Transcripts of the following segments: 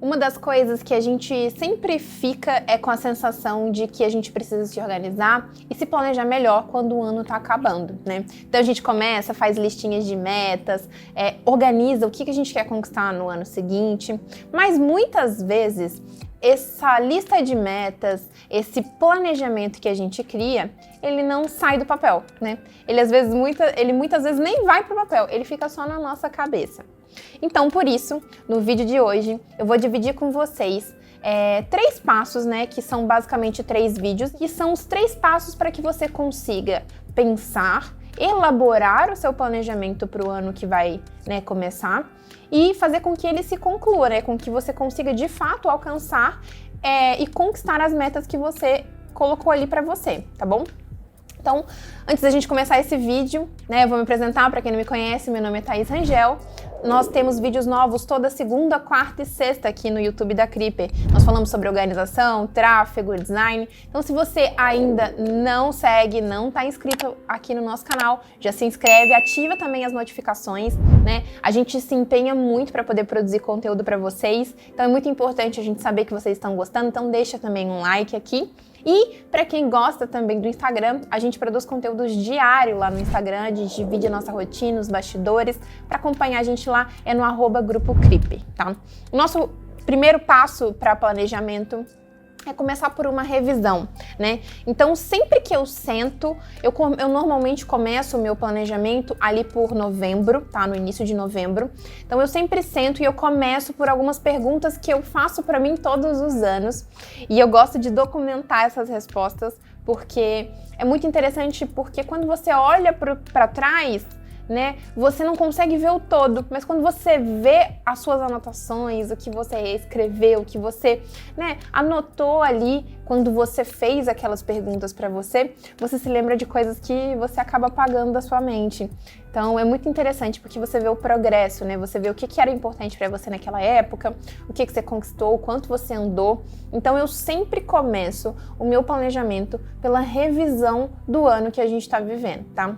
Uma das coisas que a gente sempre fica é com a sensação de que a gente precisa se organizar e se planejar melhor quando o ano tá acabando, né? Então a gente começa, faz listinhas de metas, organiza o que a gente quer conquistar no ano seguinte, mas muitas vezes essa lista de metas, esse planejamento que a gente cria, ele não sai do papel, né? Ele muitas vezes nem vai pro papel, ele fica só na nossa cabeça. Então, por isso, no vídeo de hoje, eu vou dividir com vocês 3 passos, né, que são basicamente 3 vídeos, que são os 3 passos para que você consiga pensar, elaborar o seu planejamento para o ano que vai, né, começar e fazer com que ele se conclua, né, com que você consiga de fato alcançar e conquistar as metas que você colocou ali para você, tá bom? Então, antes da gente começar esse vídeo, né, eu vou me apresentar para quem não me conhece, meu nome é Thaís Rangel. Nós temos vídeos novos toda segunda, quarta e sexta aqui no YouTube da Creeper. Nós falamos sobre organização, tráfego, design. Então, se você ainda não segue, não está inscrito aqui no nosso canal, já se inscreve, ativa também as notificações, né? A gente se empenha muito para poder produzir conteúdo para vocês. Então, é muito importante a gente saber que vocês estão gostando. Então, deixa também um like aqui. E para quem gosta também do Instagram, a gente produz conteúdos diário lá no Instagram, a gente divide a nossa rotina, os bastidores. Para acompanhar a gente lá é no @Grupo Creeper, tá? O nosso primeiro passo para planejamento é começar por uma revisão, né? Então, sempre que eu sento, eu normalmente começo o meu planejamento ali por novembro, tá? No início de novembro. Então, eu sempre sento e eu começo por algumas perguntas que eu faço para mim todos os anos. E eu gosto de documentar essas respostas, porque é muito interessante, porque quando você olha para trás, né, você não consegue ver o todo, mas quando você vê as suas anotações, o que você escreveu, o que você, né, anotou ali quando você fez aquelas perguntas para você se lembra de coisas que você acaba apagando da sua mente. Então é muito interessante porque você vê o progresso, né? Você vê o que era importante para você naquela época, o que você conquistou, o quanto você andou. Então eu sempre começo o meu planejamento pela revisão do ano que a gente está vivendo, tá?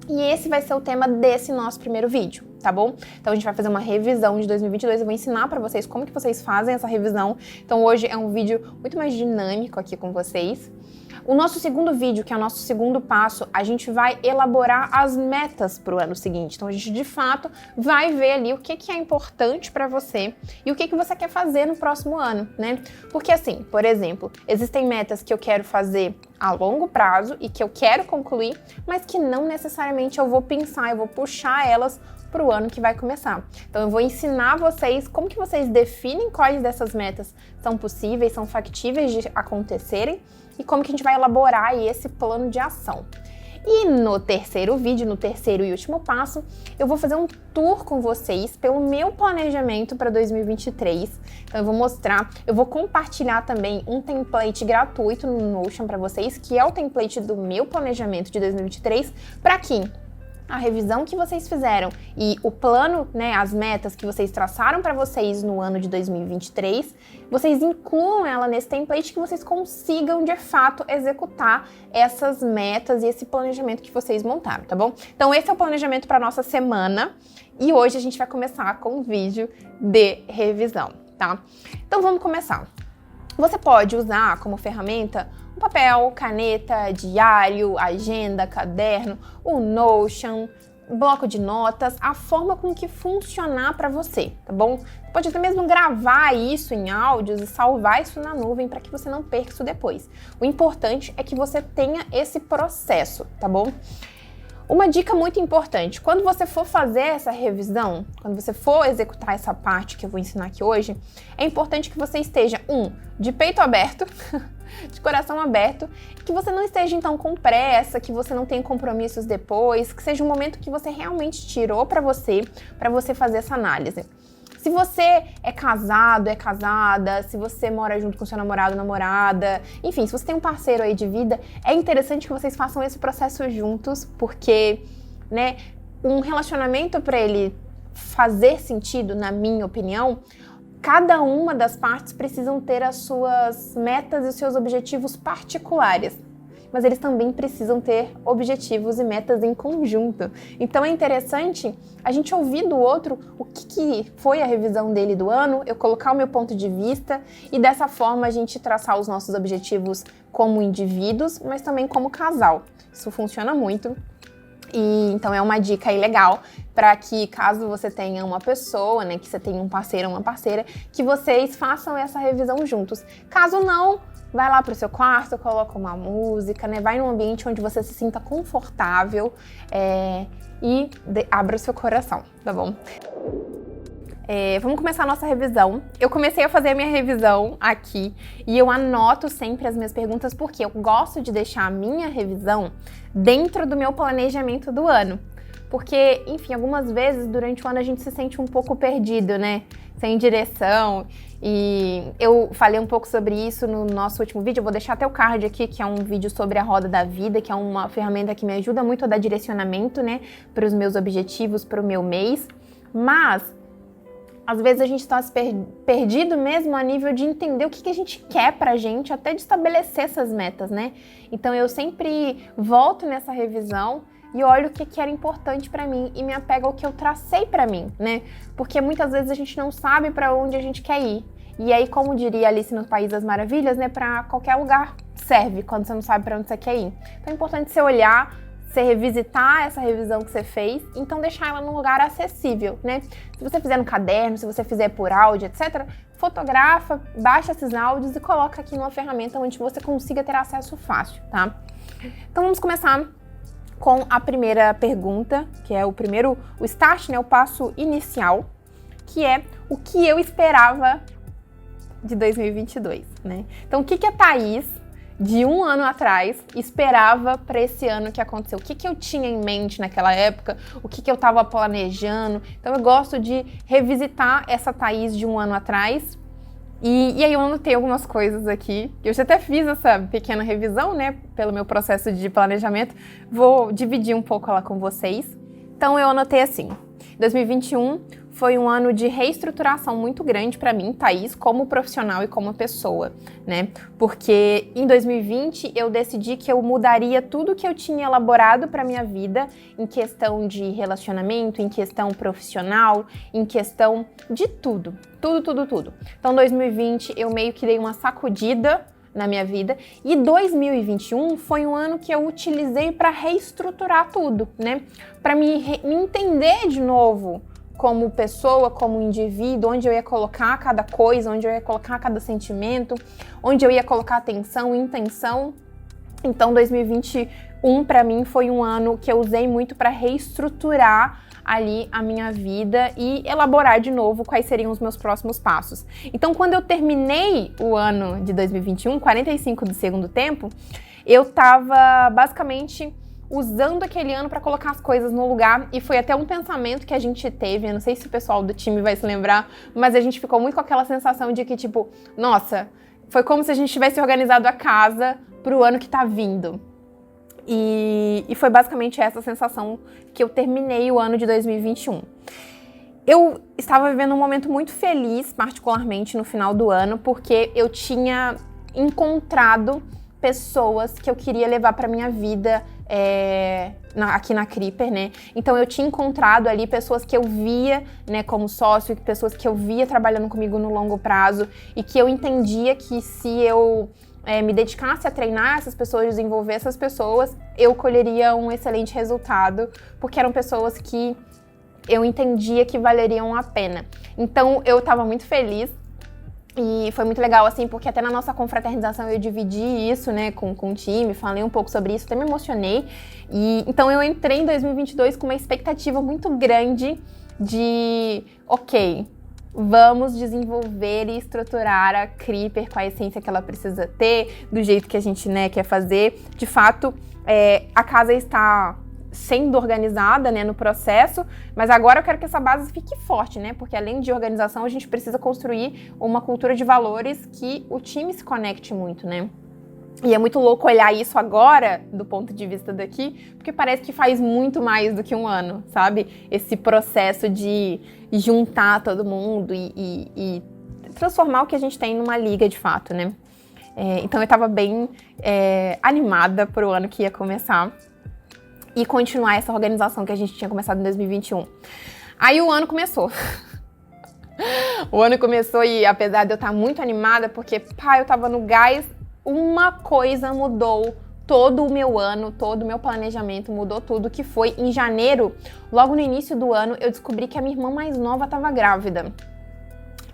E esse vai ser o tema desse nosso primeiro vídeo, tá bom? Então a gente vai fazer uma revisão de 2022, eu vou ensinar pra vocês como que vocês fazem essa revisão. Então hoje é um vídeo muito mais dinâmico aqui com vocês. O nosso segundo vídeo, que é o nosso segundo passo, a gente vai elaborar as metas para o ano seguinte. Então a gente de fato vai ver ali o que é importante para você e o que você quer fazer no próximo ano, né? Porque assim, por exemplo, existem metas que eu quero fazer a longo prazo e que eu quero concluir, mas que não necessariamente eu vou pensar, eu vou puxar elas para o ano que vai começar. Então eu vou ensinar vocês como que vocês definem quais dessas metas são possíveis, são factíveis de acontecerem e como que a gente vai elaborar aí esse plano de ação. E no terceiro vídeo, no terceiro e último passo, eu vou fazer um tour com vocês pelo meu planejamento para 2023. Então eu vou mostrar, eu vou compartilhar também um template gratuito no Notion para vocês, que é o template do meu planejamento de 2023, para que a revisão que vocês fizeram e o plano, né, as metas que vocês traçaram para vocês no ano de 2023, vocês incluam ela nesse template, que vocês consigam de fato executar essas metas e esse planejamento que vocês montaram, tá bom? Então esse é o planejamento para nossa semana e hoje a gente vai começar com um vídeo de revisão, tá? Então vamos começar. Você pode usar como ferramenta um papel, caneta, diário, agenda, caderno, o Notion, bloco de notas, a forma com que funcionar para você, tá bom? Você pode até mesmo gravar isso em áudios e salvar isso na nuvem para que você não perca isso depois. O importante é que você tenha esse processo, tá bom? Uma dica muito importante, quando você for fazer essa revisão, quando você for executar essa parte que eu vou ensinar aqui hoje, é importante que você esteja, de peito aberto, de coração aberto, que você não esteja então com pressa, que você não tenha compromissos depois, que seja um momento que você realmente tirou para você fazer essa análise. Se você é casado, é casada, se você mora junto com seu namorado, namorada, enfim, se você tem um parceiro aí de vida, é interessante que vocês façam esse processo juntos, porque, né, um relacionamento para ele fazer sentido, na minha opinião, cada uma das partes precisam ter as suas metas e os seus objetivos particulares. mas eles também precisam ter objetivos e metas em conjunto. Então é interessante a gente ouvir do outro o que foi a revisão dele do ano, eu colocar o meu ponto de vista e dessa forma a gente traçar os nossos objetivos como indivíduos, mas também como casal. Isso funciona muito. E então é uma dica aí legal para que caso você tenha uma pessoa, né, que você tenha um parceiro ou uma parceira, que vocês façam essa revisão juntos. Caso não, vai lá pro seu quarto, coloca uma música, né, vai num ambiente onde você se sinta confortável e abra o seu coração, tá bom? Vamos começar a nossa revisão. Eu comecei a fazer a minha revisão aqui e eu anoto sempre as minhas perguntas porque eu gosto de deixar a minha revisão dentro do meu planejamento do ano. Porque, enfim, algumas vezes durante o ano a gente se sente um pouco perdido, né? Sem direção. E eu falei um pouco sobre isso no nosso último vídeo. Eu vou deixar até o card aqui, que é um vídeo sobre a roda da vida, que é uma ferramenta que me ajuda muito a dar direcionamento, né? Para os meus objetivos, para o meu mês. Mas às vezes a gente está perdido mesmo a nível de entender o que a gente quer pra gente, até de estabelecer essas metas, né? Então eu sempre volto nessa revisão e olho o que era importante pra mim e me apego ao que eu tracei pra mim, né? Porque muitas vezes a gente não sabe pra onde a gente quer ir. E aí, como diria Alice no País das Maravilhas, né? Pra qualquer lugar serve quando você não sabe pra onde você quer ir. Então é importante você olhar, você revisitar essa revisão que você fez, então deixar ela num lugar acessível, né? Se você fizer no caderno, se você fizer por áudio, etc., fotografa, baixa esses áudios e coloca aqui numa ferramenta onde você consiga ter acesso fácil, tá? Então vamos começar com a primeira pergunta, que é o start, né? O passo inicial, que é o que eu esperava de 2022, né? Então o que a Thaís de um ano atrás esperava para esse ano que aconteceu? O que eu tinha em mente naquela época? O que eu estava planejando? Então eu gosto de revisitar essa Thaís de um ano atrás. E aí eu anotei algumas coisas aqui. Eu já até fiz essa pequena revisão, né? Pelo meu processo de planejamento. Vou dividir um pouco ela com vocês. Então eu anotei assim. 2021 foi um ano de reestruturação muito grande para mim, Thaís, como profissional e como pessoa, né? Porque em 2020 eu decidi que eu mudaria tudo que eu tinha elaborado para minha vida em questão de relacionamento, em questão profissional, em questão de tudo. Tudo. Então, 2020 eu meio que dei uma sacudida na minha vida e 2021 foi um ano que eu utilizei para reestruturar tudo, né? Para me entender de novo como pessoa, como indivíduo, onde eu ia colocar cada coisa, onde eu ia colocar cada sentimento, onde eu ia colocar atenção, intenção. Então 2021 para mim foi um ano que eu usei muito para reestruturar ali a minha vida e elaborar de novo quais seriam os meus próximos passos. Então quando eu terminei o ano de 2021, 45 do segundo tempo, eu tava basicamente usando aquele ano para colocar as coisas no lugar e foi até um pensamento que a gente teve, eu não sei se o pessoal do time vai se lembrar, mas a gente ficou muito com aquela sensação de que tipo, nossa, foi como se a gente tivesse organizado a casa pro ano que tá vindo. E foi basicamente essa sensação que eu terminei o ano de 2021. Eu estava vivendo um momento muito feliz, particularmente no final do ano, porque eu tinha encontrado pessoas que eu queria levar para minha vida aqui na Creeper, né? Então eu tinha encontrado ali pessoas que eu via, né, como sócio, pessoas que eu via trabalhando comigo no longo prazo e que eu entendia que se eu me dedicasse a treinar essas pessoas, desenvolver essas pessoas, eu colheria um excelente resultado, porque eram pessoas que eu entendia que valeriam a pena. Então eu estava muito feliz. E foi muito legal, assim, porque até na nossa confraternização eu dividi isso, né, com o time, falei um pouco sobre isso, até me emocionei. E então eu entrei em 2022 com uma expectativa muito grande de, ok, vamos desenvolver e estruturar a Creeper com a essência que ela precisa ter, do jeito que a gente, né, quer fazer. De fato, a casa está sendo organizada, né, no processo, mas agora eu quero que essa base fique forte, né, porque além de organização, a gente precisa construir uma cultura de valores que o time se conecte muito, né. E é muito louco olhar isso agora, do ponto de vista daqui, porque parece que faz muito mais do que um ano, sabe? Esse processo de juntar todo mundo e transformar o que a gente tem numa liga de fato, né. Então eu tava bem animada pro ano que ia começar e continuar essa organização que a gente tinha começado em 2021. Aí o ano começou. O ano começou e apesar de eu estar muito animada, porque, eu tava no gás, uma coisa mudou todo o meu ano, todo o meu planejamento, mudou tudo, que foi em janeiro, logo no início do ano, eu descobri que a minha irmã mais nova estava grávida.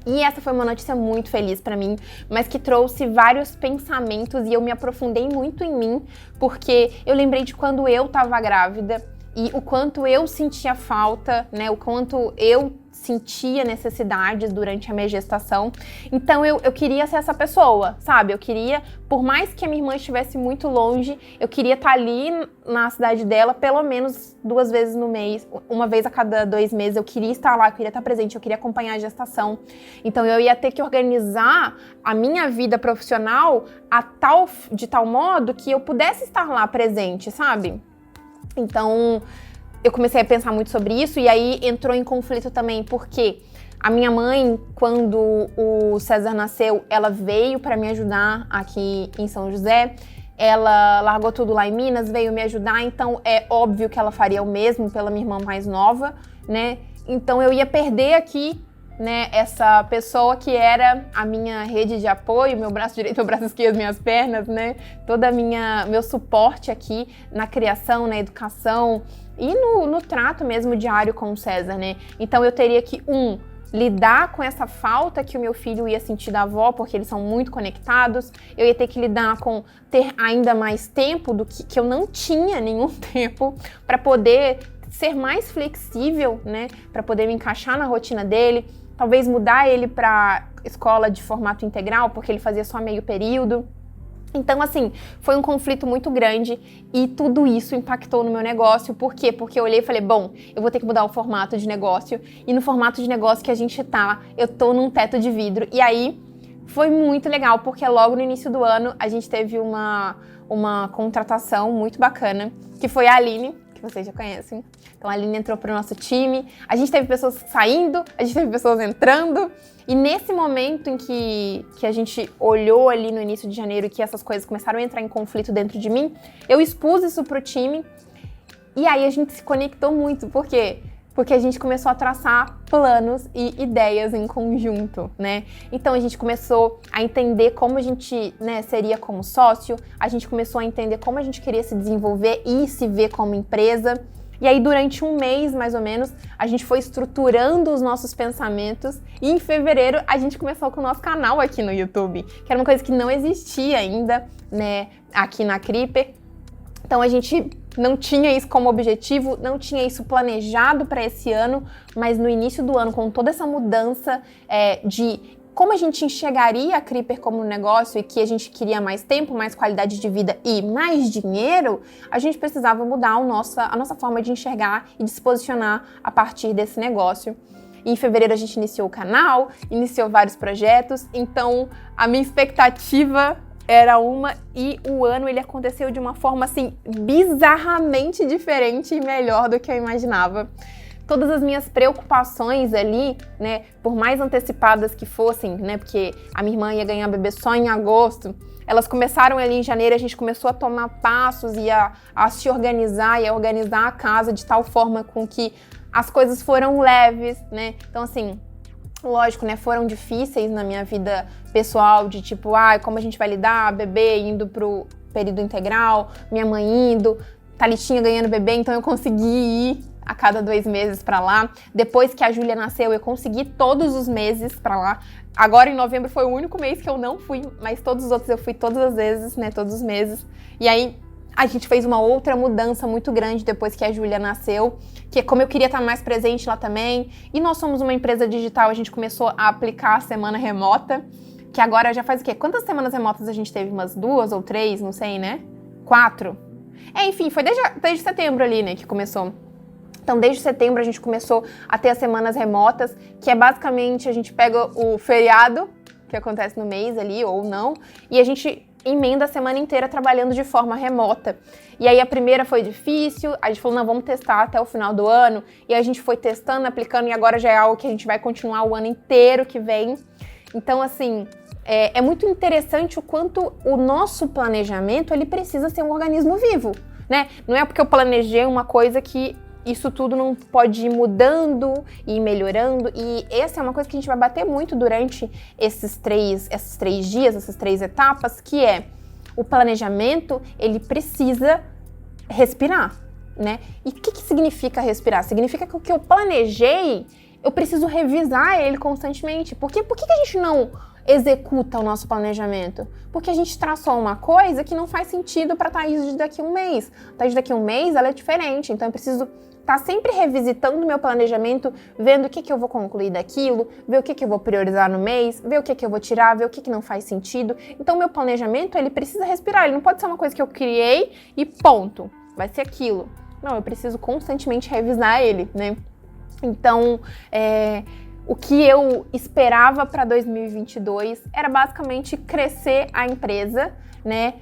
E essa foi uma notícia muito feliz pra mim, mas que trouxe vários pensamentos e eu me aprofundei muito em mim, porque eu lembrei de quando eu tava grávida e o quanto eu sentia falta, né, o quanto eu sentia necessidades durante a minha gestação. Então eu queria ser essa pessoa, sabe? Eu queria, por mais que a minha irmã estivesse muito longe, eu queria estar ali na cidade dela pelo menos 2 vezes no mês, uma vez a cada 2 meses. Eu queria estar lá, eu queria estar presente, eu queria acompanhar a gestação. Então eu ia ter que organizar a minha vida profissional de tal modo que eu pudesse estar lá presente, sabe? Então eu comecei a pensar muito sobre isso e aí entrou em conflito também, porque a minha mãe, quando o César nasceu, ela veio para me ajudar aqui em São José, ela largou tudo lá em Minas, veio me ajudar, então é óbvio que ela faria o mesmo pela minha irmã mais nova, né? Então eu ia perder aqui, né, essa pessoa que era a minha rede de apoio, meu braço direito, meu braço esquerdo, minhas pernas, né? Toda meu suporte aqui na criação, na educação e no trato mesmo diário com o César, né? Então eu teria que, lidar com essa falta que o meu filho ia sentir da avó, porque eles são muito conectados. Eu ia ter que lidar com ter ainda mais tempo do que eu não tinha nenhum tempo para poder ser mais flexível, né? Para poder me encaixar na rotina dele. Talvez mudar ele para escola de formato integral, porque ele fazia só meio período. Então, assim, foi um conflito muito grande e tudo isso impactou no meu negócio. Por quê? Porque eu olhei e falei, bom, eu vou ter que mudar o formato de negócio. E no formato de negócio que a gente tá, eu tô num teto de vidro. E aí, foi muito legal, porque logo no início do ano, a gente teve uma contratação muito bacana, que foi a Aline, que vocês já conhecem. Então a Aline entrou pro nosso time, a gente teve pessoas saindo, a gente teve pessoas entrando, e nesse momento em que a gente olhou ali no início de janeiro e que essas coisas começaram a entrar em conflito dentro de mim, eu expus isso pro time, e aí a gente se conectou muito, por quê? Porque a gente começou a traçar planos e ideias em conjunto, né? Então a gente começou a entender como a gente, né, seria como sócio, a gente começou a entender como a gente queria se desenvolver e se ver como empresa. E aí durante um mês, mais ou menos, a gente foi estruturando os nossos pensamentos e em fevereiro a gente começou com o nosso canal aqui no YouTube, que era uma coisa que não existia ainda, né, aqui na Creeper. Então a gente não tinha isso como objetivo, não tinha isso planejado para esse ano, mas no início do ano, com toda essa mudança de como a gente enxergaria a Creeper como um negócio e que a gente queria mais tempo, mais qualidade de vida e mais dinheiro, a gente precisava mudar a nossa forma de enxergar e de se posicionar a partir desse negócio. E em fevereiro a gente iniciou o canal, iniciou vários projetos, então a minha expectativa era uma e o ano ele aconteceu de uma forma assim bizarramente diferente e melhor do que eu imaginava. Todas as minhas preocupações ali, né, por mais antecipadas que fossem, né, porque a minha irmã ia ganhar bebê só em agosto, elas começaram ali em janeiro, a gente começou a tomar passos e a se organizar e a organizar a casa de tal forma com que as coisas foram leves, né? Então assim, lógico, né, foram difíceis na minha vida pessoal, de tipo, como a gente vai lidar, bebê indo pro período integral, minha mãe indo, Thalitinha ganhando bebê, então eu consegui ir a cada 2 meses pra lá. Depois que a Júlia nasceu, eu consegui todos os meses pra lá. Agora em novembro foi o único mês que eu não fui, mas todos os outros eu fui todas as vezes, né, todos os meses. E aí a gente fez uma outra mudança muito grande depois que a Júlia nasceu, que é como eu queria estar mais presente lá também. E nós somos uma empresa digital, a gente começou a aplicar a semana remota, que agora já faz o quê? Quantas semanas remotas a gente teve? Umas 2 ou 3, não sei, né? 4? Enfim, foi desde setembro ali, né, que começou. Então, desde setembro a gente começou a ter as semanas remotas, que é basicamente a gente pega o feriado, que acontece no mês ali, ou não, e a gente emenda a semana inteira trabalhando de forma remota. E aí a primeira foi difícil, a gente falou, não, vamos testar até o final do ano, e a gente foi testando, aplicando, e agora já é algo que a gente vai continuar o ano inteiro que vem. Então, assim, é muito interessante o quanto o nosso planejamento, ele precisa ser um organismo vivo, né? Não é porque eu planejei uma coisa que isso tudo não pode ir mudando e ir melhorando, e essa é uma coisa que a gente vai bater muito durante esses três dias, essas 3 etapas, que é o planejamento, ele precisa respirar, né? E o que significa respirar? Significa que o que eu planejei, eu preciso revisar ele constantemente. Por que a gente não executa o nosso planejamento? Porque a gente traçou uma coisa que não faz sentido para a Thaís de daqui a um mês. A Thaís de daqui a um mês, ela é diferente, então eu preciso estar sempre revisitando o meu planejamento, vendo o que eu vou concluir daquilo, ver o que eu vou priorizar no mês, ver o que eu vou tirar, ver o que não faz sentido. Então, o meu planejamento, ele precisa respirar, ele não pode ser uma coisa que eu criei e ponto, vai ser aquilo. Não, eu preciso constantemente revisar ele, né? Então, o que eu esperava para 2022 era basicamente crescer a empresa, né?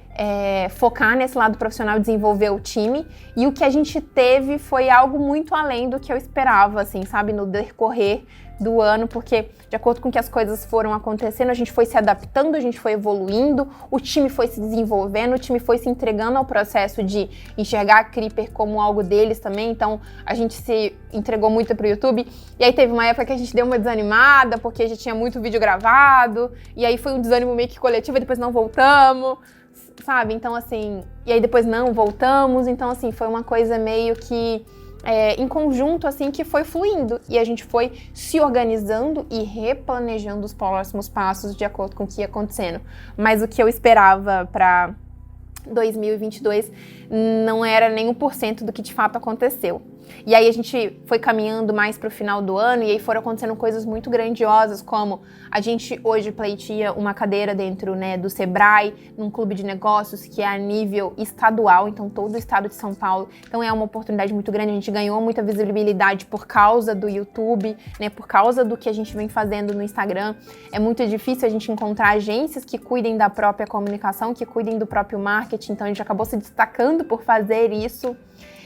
Focar nesse lado profissional, desenvolver o time. E o que a gente teve foi algo muito além do que eu esperava, assim, sabe? No decorrer do ano, porque de acordo com que as coisas foram acontecendo, a gente foi se adaptando, a gente foi evoluindo, o time foi se desenvolvendo, o time foi se entregando ao processo de enxergar a Creeper como algo deles também, então a gente se entregou muito pro YouTube, e aí teve uma época que a gente deu uma desanimada, porque já tinha muito vídeo gravado, e aí foi um desânimo meio que coletivo, e depois não voltamos, sabe? Então assim, e aí depois não voltamos, então assim, foi uma coisa meio que em conjunto, assim, que foi fluindo. E a gente foi se organizando e replanejando os próximos passos de acordo com o que ia acontecendo. Mas o que eu esperava para 2022 não era nem 1% do que de fato aconteceu. E aí a gente foi caminhando mais para o final do ano e aí foram acontecendo coisas muito grandiosas, como a gente hoje pleiteia uma cadeira dentro, né, do Sebrae, num clube de negócios que é a nível estadual, então todo o estado de São Paulo. Então é uma oportunidade muito grande, a gente ganhou muita visibilidade por causa do YouTube, né, por causa do que a gente vem fazendo no Instagram. É muito difícil a gente encontrar agências que cuidem da própria comunicação, que cuidem do próprio marketing, então a gente acabou se destacando por fazer isso.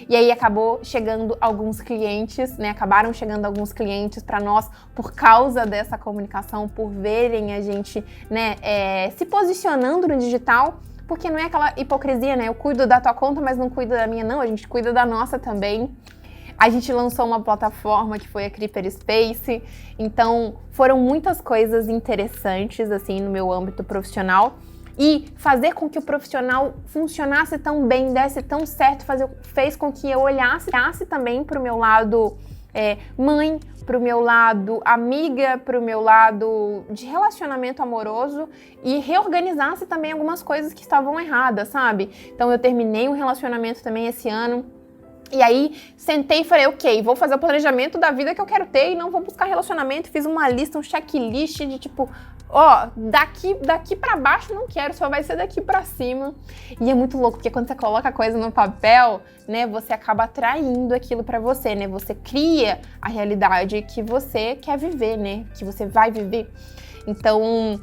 E aí acabou chegando alguns clientes, né? Acabaram chegando alguns clientes para nós por causa dessa comunicação, por verem a gente, né, se posicionando no digital, porque não é aquela hipocrisia, né? Eu cuido da tua conta, mas não cuido da minha, não. A gente cuida da nossa também. A gente lançou uma plataforma que foi a Creeper Space. Então, foram muitas coisas interessantes, assim, no meu âmbito profissional. E fazer com que o profissional funcionasse tão bem, desse tão certo, fez com que eu olhasse também para o meu lado mãe, para o meu lado amiga, para o meu lado de relacionamento amoroso e reorganizasse também algumas coisas que estavam erradas, sabe? Então eu terminei um relacionamento também esse ano. E aí, sentei e falei, ok, vou fazer o planejamento da vida que eu quero ter e não vou buscar relacionamento. Fiz uma lista, um checklist de tipo, daqui pra baixo não quero, só vai ser daqui pra cima. E é muito louco, porque quando você coloca a coisa no papel, né, você acaba atraindo aquilo pra você, né? Você cria a realidade que você quer viver, né? Que você vai viver. Então,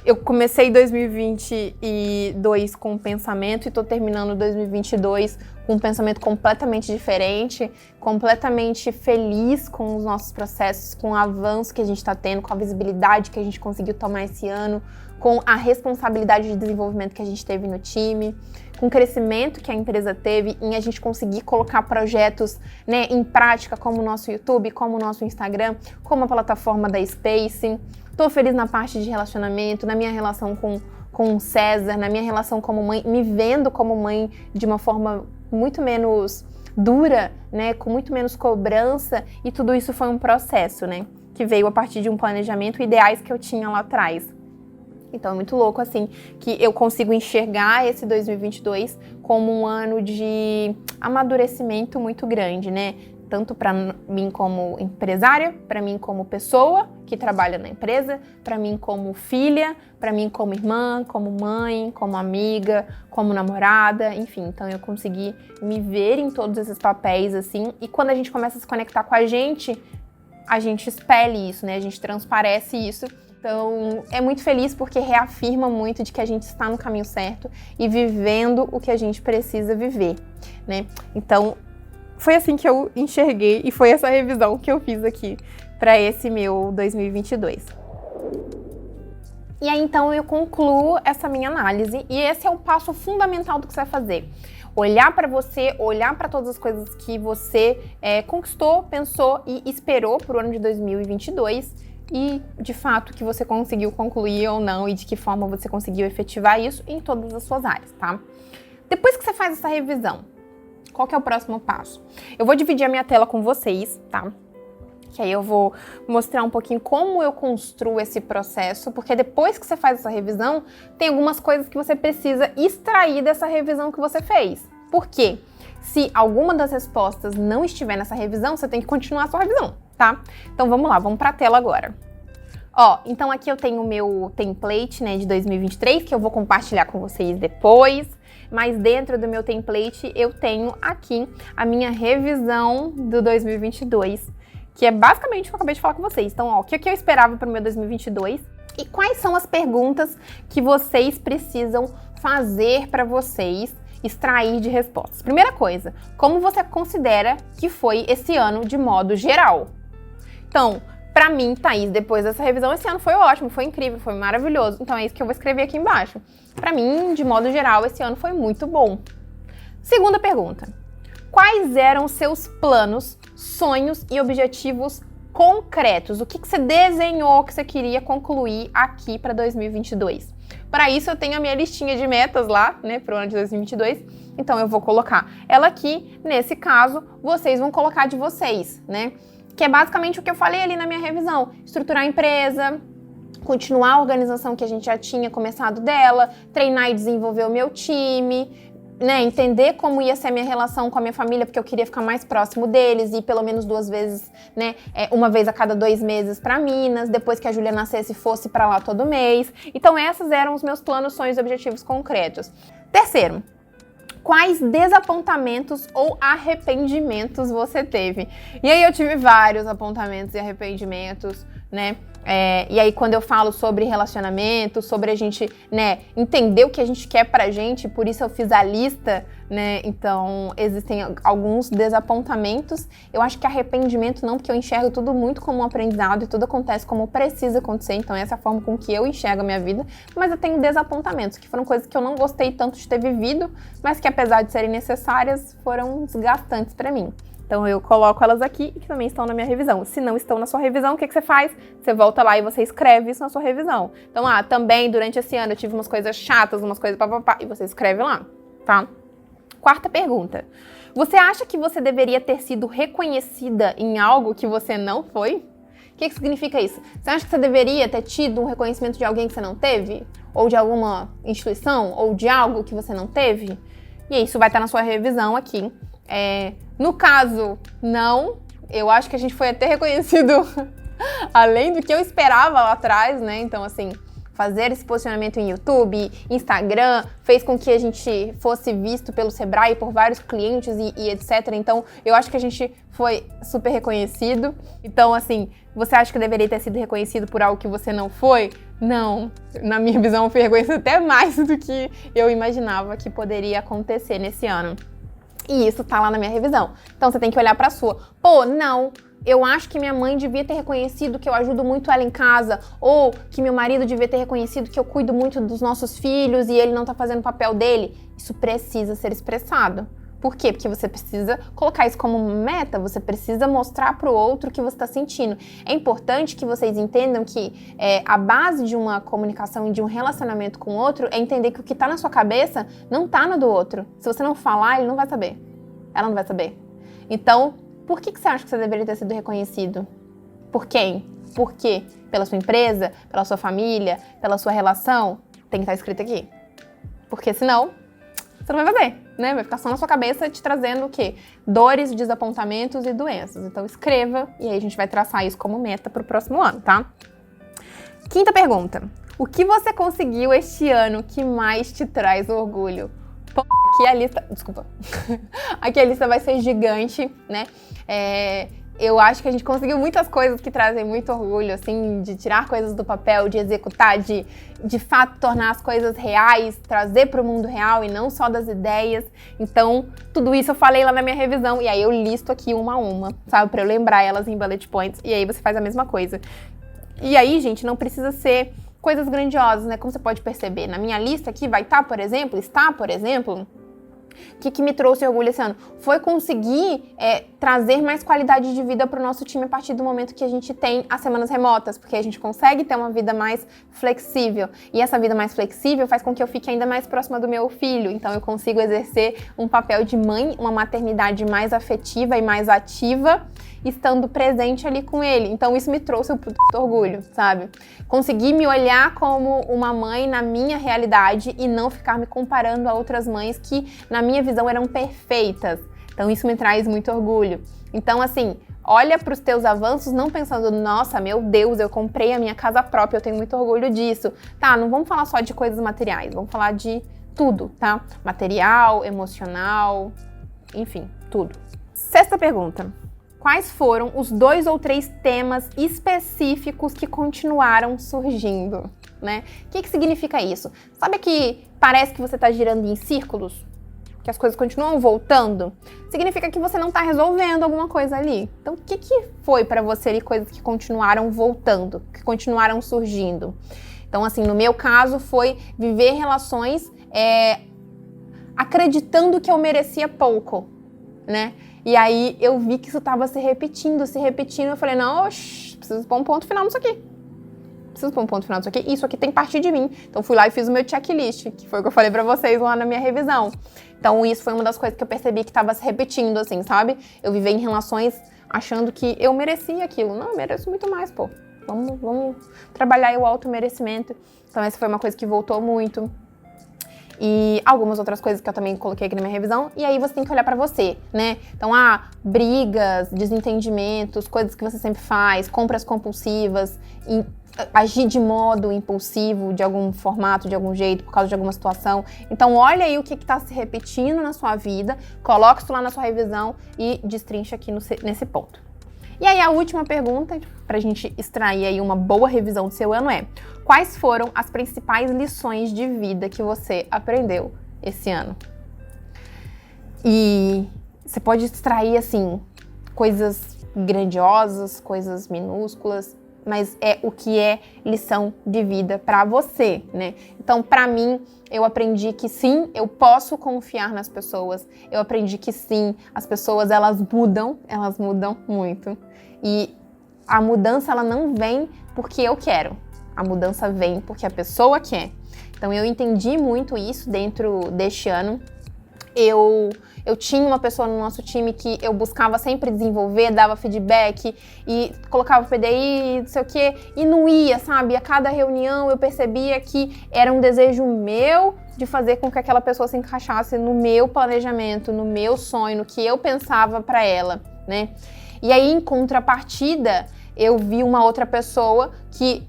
eu comecei 2022 com um pensamento e tô terminando 2022 com um pensamento completamente diferente, completamente feliz com os nossos processos, com o avanço que a gente tá tendo, com a visibilidade que a gente conseguiu tomar esse ano, com a responsabilidade de desenvolvimento que a gente teve no time, com o crescimento que a empresa teve em a gente conseguir colocar projetos, né, em prática, como o nosso YouTube, como o nosso Instagram, como a plataforma da Space. Tô feliz na parte de relacionamento, na minha relação com o César, na minha relação como mãe, me vendo como mãe de uma forma muito menos dura, né, com muito menos cobrança, e tudo isso foi um processo, né, que veio a partir de um planejamento, ideais que eu tinha lá atrás. Então é muito louco, assim, que eu consigo enxergar esse 2022 como um ano de amadurecimento muito grande, né? Tanto para mim como empresária, para mim como pessoa que trabalha na empresa, para mim como filha, para mim como irmã, como mãe, como amiga, como namorada, enfim. Então eu consegui me ver em todos esses papéis, assim, e quando a gente começa a se conectar com a gente expele isso, né? A gente transparece isso. Então, é muito feliz porque reafirma muito de que a gente está no caminho certo e vivendo o que a gente precisa viver, né? Então, foi assim que eu enxerguei e foi essa revisão que eu fiz aqui para esse meu 2022. E aí, então, eu concluo essa minha análise e esse é o passo fundamental do que você vai fazer. Olhar para você, olhar para todas as coisas que você conquistou, pensou e esperou para o ano de 2022 e, de fato, que você conseguiu concluir ou não e de que forma você conseguiu efetivar isso em todas as suas áreas, tá? Depois que você faz essa revisão, qual que é o próximo passo? Eu vou dividir a minha tela com vocês, tá? Que aí eu vou mostrar um pouquinho como eu construo esse processo, porque depois que você faz essa revisão, tem algumas coisas que você precisa extrair dessa revisão que você fez. Por quê? Se alguma das respostas não estiver nessa revisão, você tem que continuar a sua revisão, tá? Então vamos lá, vamos para a tela agora. Ó, então aqui eu tenho o meu template, né, de 2023, que eu vou compartilhar com vocês depois. Mas dentro do meu template eu tenho aqui a minha revisão do 2022. Que é basicamente o que eu acabei de falar com vocês. Então, ó, o que eu esperava para o meu 2022 e quais são as perguntas que vocês precisam fazer para vocês extrair de respostas. Primeira coisa, como você considera que foi esse ano de modo geral? Então, para mim, Thaís, depois dessa revisão, esse ano foi ótimo, foi incrível, foi maravilhoso. Então, é isso que eu vou escrever aqui embaixo. Para mim, de modo geral, esse ano foi muito bom. Segunda pergunta. Quais eram os seus planos, sonhos e objetivos concretos? O que você desenhou que você queria concluir aqui para 2022? Para isso, eu tenho a minha listinha de metas lá, né, para o ano de 2022. Então, eu vou colocar ela aqui. Nesse caso, vocês vão colocar de vocês, né? Que é basicamente o que eu falei ali na minha revisão. Estruturar a empresa, continuar a organização que a gente já tinha começado dela, treinar e desenvolver o meu time, né, entender como ia ser a minha relação com a minha família, porque eu queria ficar mais próximo deles, e pelo menos 2 vezes, né, uma vez a cada 2 meses para Minas, depois que a Júlia nascesse, fosse para lá todo mês. Então, esses eram os meus planos, sonhos e objetivos concretos. Terceiro, quais desapontamentos ou arrependimentos você teve? E aí eu tive vários apontamentos e arrependimentos, né? E aí quando eu falo sobre relacionamento, sobre a gente, né, entender o que a gente quer pra gente, por isso eu fiz a lista, né? Então existem alguns desapontamentos. Eu acho que arrependimento não, porque eu enxergo tudo muito como um aprendizado e tudo acontece como precisa acontecer. Então essa é a forma com que eu enxergo a minha vida. Mas eu tenho desapontamentos, que foram coisas que eu não gostei tanto de ter vivido, mas que apesar de serem necessárias, foram desgastantes pra mim. Então eu coloco elas aqui e que também estão na minha revisão. Se não estão na sua revisão, o que você faz? Você volta lá e você escreve isso na sua revisão. Então, também durante esse ano eu tive umas coisas chatas, umas coisas papapá, e você escreve lá, tá? Quarta pergunta. Você acha que você deveria ter sido reconhecida em algo que você não foi? O que significa isso? Você acha que você deveria ter tido um reconhecimento de alguém que você não teve? Ou de alguma instituição? Ou de algo que você não teve? E isso vai estar na sua revisão aqui. No caso, não. Eu acho que a gente foi até reconhecido além do que eu esperava lá atrás, né? Então, assim, fazer esse posicionamento em YouTube, Instagram, fez com que a gente fosse visto pelo Sebrae por vários clientes e etc. Então, eu acho que a gente foi super reconhecido. Então, assim, você acha que deveria ter sido reconhecido por algo que você não foi? Não. Na minha visão, eu fui reconhecido até mais do que eu imaginava que poderia acontecer nesse ano. E isso tá lá na minha revisão. Então, você tem que olhar pra sua. Pô, não, eu acho que minha mãe devia ter reconhecido que eu ajudo muito ela em casa, ou que meu marido devia ter reconhecido que eu cuido muito dos nossos filhos e ele não tá fazendo o papel dele. Isso precisa ser expressado. Por quê? Porque você precisa colocar isso como meta, você precisa mostrar pro outro o que você está sentindo. É importante que vocês entendam que a base de uma comunicação e de um relacionamento com o outro é entender que o que está na sua cabeça não está no do outro. Se você não falar, ele não vai saber. Ela não vai saber. Então, por que você acha que você deveria ter sido reconhecido? Por quem? Por quê? Pela sua empresa? Pela sua família? Pela sua relação? Tem que estar escrito aqui. Porque senão, você não vai fazer, né? Vai ficar só na sua cabeça te trazendo o quê? Dores, desapontamentos e doenças. Então escreva e aí a gente vai traçar isso como meta para o próximo ano, tá? Quinta pergunta. O que você conseguiu este ano que mais te traz orgulho? Pô, aqui a lista... Desculpa. Aqui a lista vai ser gigante, né? Eu acho que a gente conseguiu muitas coisas que trazem muito orgulho, assim, de tirar coisas do papel, de executar, de fato tornar as coisas reais, trazer para o mundo real e não só das ideias. Então, tudo isso eu falei lá na minha revisão e aí eu listo aqui uma a uma, sabe? Para eu lembrar elas em bullet points e aí você faz a mesma coisa. E aí, gente, não precisa ser coisas grandiosas, né? Como você pode perceber, na minha lista aqui vai estar, por exemplo, o que me trouxe orgulho esse ano? Foi conseguir trazer mais qualidade de vida para o nosso time a partir do momento que a gente tem as semanas remotas, porque a gente consegue ter uma vida mais flexível. E essa vida mais flexível faz com que eu fique ainda mais próxima do meu filho. Então eu consigo exercer um papel de mãe, uma maternidade mais afetiva e mais ativa, estando presente ali com ele. Então isso me trouxe um orgulho, sabe? Conseguir me olhar como uma mãe na minha realidade e não ficar me comparando a outras mães que, na minha visão, eram perfeitas. Então isso me traz muito orgulho. Então, assim, olha para os teus avanços não pensando, nossa, meu Deus, eu comprei a minha casa própria, eu tenho muito orgulho disso. Tá, não vamos falar só de coisas materiais, vamos falar de tudo, tá? Material, emocional, enfim, tudo. Sexta pergunta. Quais foram os 2 ou 3 temas específicos que continuaram surgindo, né? O que significa isso? Sabe que parece que você está girando em círculos? Que as coisas continuam voltando? Significa que você não está resolvendo alguma coisa ali. Então, o que foi para você ali coisas que continuaram voltando, que continuaram surgindo? Então, assim, no meu caso foi viver relações acreditando que eu merecia pouco, né? E aí eu vi que isso estava se repetindo. Eu falei, não, preciso pôr um ponto final nisso aqui. Isso aqui tem que partir de mim. Então fui lá e fiz o meu checklist, que foi o que eu falei pra vocês lá na minha revisão. Então isso foi uma das coisas que eu percebi que estava se repetindo, assim, sabe? Eu vivi em relações achando que eu merecia aquilo. Não, eu mereço muito mais, pô. Vamos trabalhar o auto-merecimento. Então essa foi uma coisa que voltou muito. E algumas outras coisas que eu também coloquei aqui na minha revisão. E aí você tem que olhar pra você, né? Então, brigas, desentendimentos, coisas que você sempre faz, compras compulsivas, agir de modo impulsivo, de algum formato, de algum jeito, por causa de alguma situação. Então, olha aí o que tá se repetindo na sua vida, coloca isso lá na sua revisão e destrincha aqui nesse ponto. E aí a última pergunta, pra gente extrair aí uma boa revisão do seu ano é: quais foram as principais lições de vida que você aprendeu esse ano? E você pode extrair, assim, coisas grandiosas, coisas minúsculas, mas é o que é lição de vida pra você, né? Então, pra mim, eu aprendi que sim, eu posso confiar nas pessoas. Eu aprendi que sim, as pessoas, elas mudam muito. E a mudança, ela não vem porque eu quero. A mudança vem porque a pessoa quer. Então, eu entendi muito isso dentro deste ano. Eu tinha uma pessoa no nosso time que eu buscava sempre desenvolver, dava feedback e colocava o PDI, não sei o quê, e não ia, sabe? A cada reunião eu percebia que era um desejo meu de fazer com que aquela pessoa se encaixasse no meu planejamento, no meu sonho, no que eu pensava pra ela, né? E aí, em contrapartida, eu vi uma outra pessoa que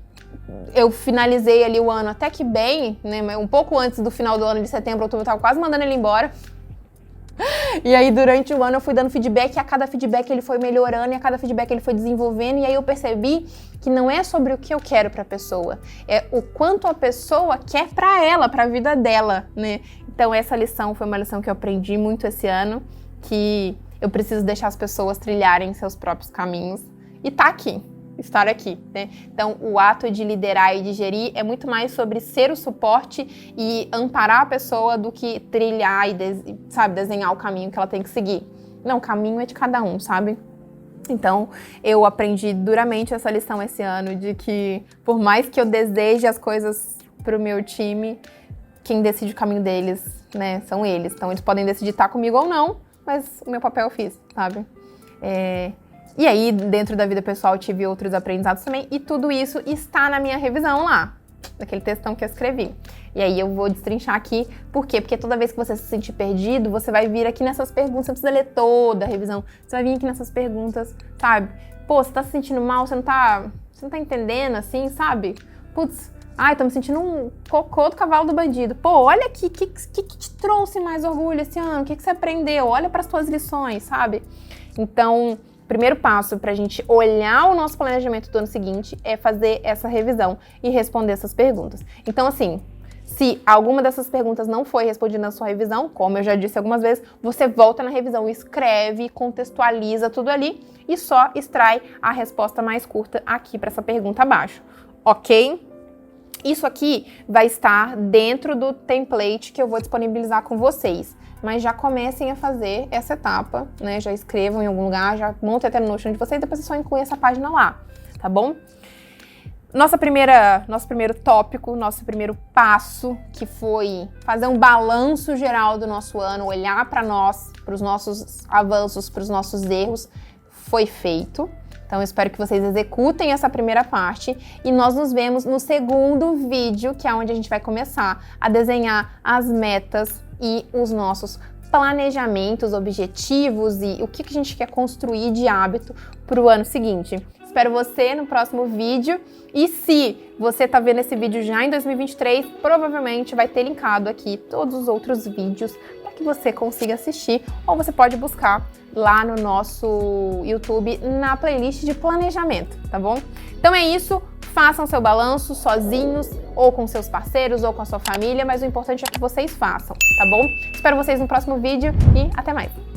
eu finalizei ali o ano até que bem, né? Um pouco antes do final do ano, de setembro, outubro, eu tava quase mandando ele embora. E aí, durante o ano, eu fui dando feedback, e a cada feedback ele foi melhorando, e a cada feedback ele foi desenvolvendo, e aí eu percebi que não é sobre o que eu quero pra pessoa, é o quanto a pessoa quer pra ela, pra vida dela, né? Então, essa lição foi uma lição que eu aprendi muito esse ano, que eu preciso deixar as pessoas trilharem seus próprios caminhos, e estar aqui, né? Então, o ato de liderar e de gerir é muito mais sobre ser o suporte e amparar a pessoa do que trilhar e, desenhar o caminho que ela tem que seguir. Não, o caminho é de cada um, sabe? Então, eu aprendi duramente essa lição esse ano de que, por mais que eu deseje as coisas pro meu time, quem decide o caminho deles, né, são eles. Então, eles podem decidir estar comigo ou não, mas o meu papel eu fiz, sabe? E aí, dentro da vida pessoal, eu tive outros aprendizados também, e tudo isso está na minha revisão lá, naquele textão que eu escrevi. E aí eu vou destrinchar aqui, por quê? Porque toda vez que você se sentir perdido, você vai vir aqui nessas perguntas, você precisa ler toda a revisão, você vai vir aqui nessas perguntas, sabe? Pô, você tá se sentindo mal, você não tá entendendo, assim, sabe? Putz, tô me sentindo um cocô do cavalo do bandido. Pô, olha aqui, o que te trouxe mais orgulho esse ano? O que você aprendeu? Olha para as tuas lições, sabe? Então, o primeiro passo para a gente olhar o nosso planejamento do ano seguinte é fazer essa revisão e responder essas perguntas. Então, assim, se alguma dessas perguntas não foi respondida na sua revisão, como eu já disse algumas vezes, você volta na revisão, escreve, contextualiza tudo ali e só extrai a resposta mais curta aqui para essa pergunta abaixo, ok? Isso aqui vai estar dentro do template que eu vou disponibilizar com vocês. Mas já comecem a fazer essa etapa, né? Já escrevam em algum lugar, já montem até no Notion de vocês, depois é só incluir essa página lá, tá bom? Nosso primeiro tópico, nosso primeiro passo, que foi fazer um balanço geral do nosso ano, olhar para nós, para os nossos avanços, para os nossos erros, foi feito. Então, eu espero que vocês executem essa primeira parte e nós nos vemos no segundo vídeo, que é onde a gente vai começar a desenhar as metas e os nossos planejamentos, objetivos e o que a gente quer construir de hábito para o ano seguinte. Espero você no próximo vídeo e se você está vendo esse vídeo já em 2023, provavelmente vai ter linkado aqui todos os outros vídeos para que você consiga assistir ou você pode buscar lá no nosso YouTube na playlist de planejamento, tá bom? Então é isso, façam seu balanço sozinhos ou com seus parceiros ou com a sua família, mas o importante é que vocês façam, tá bom? Espero vocês no próximo vídeo e até mais!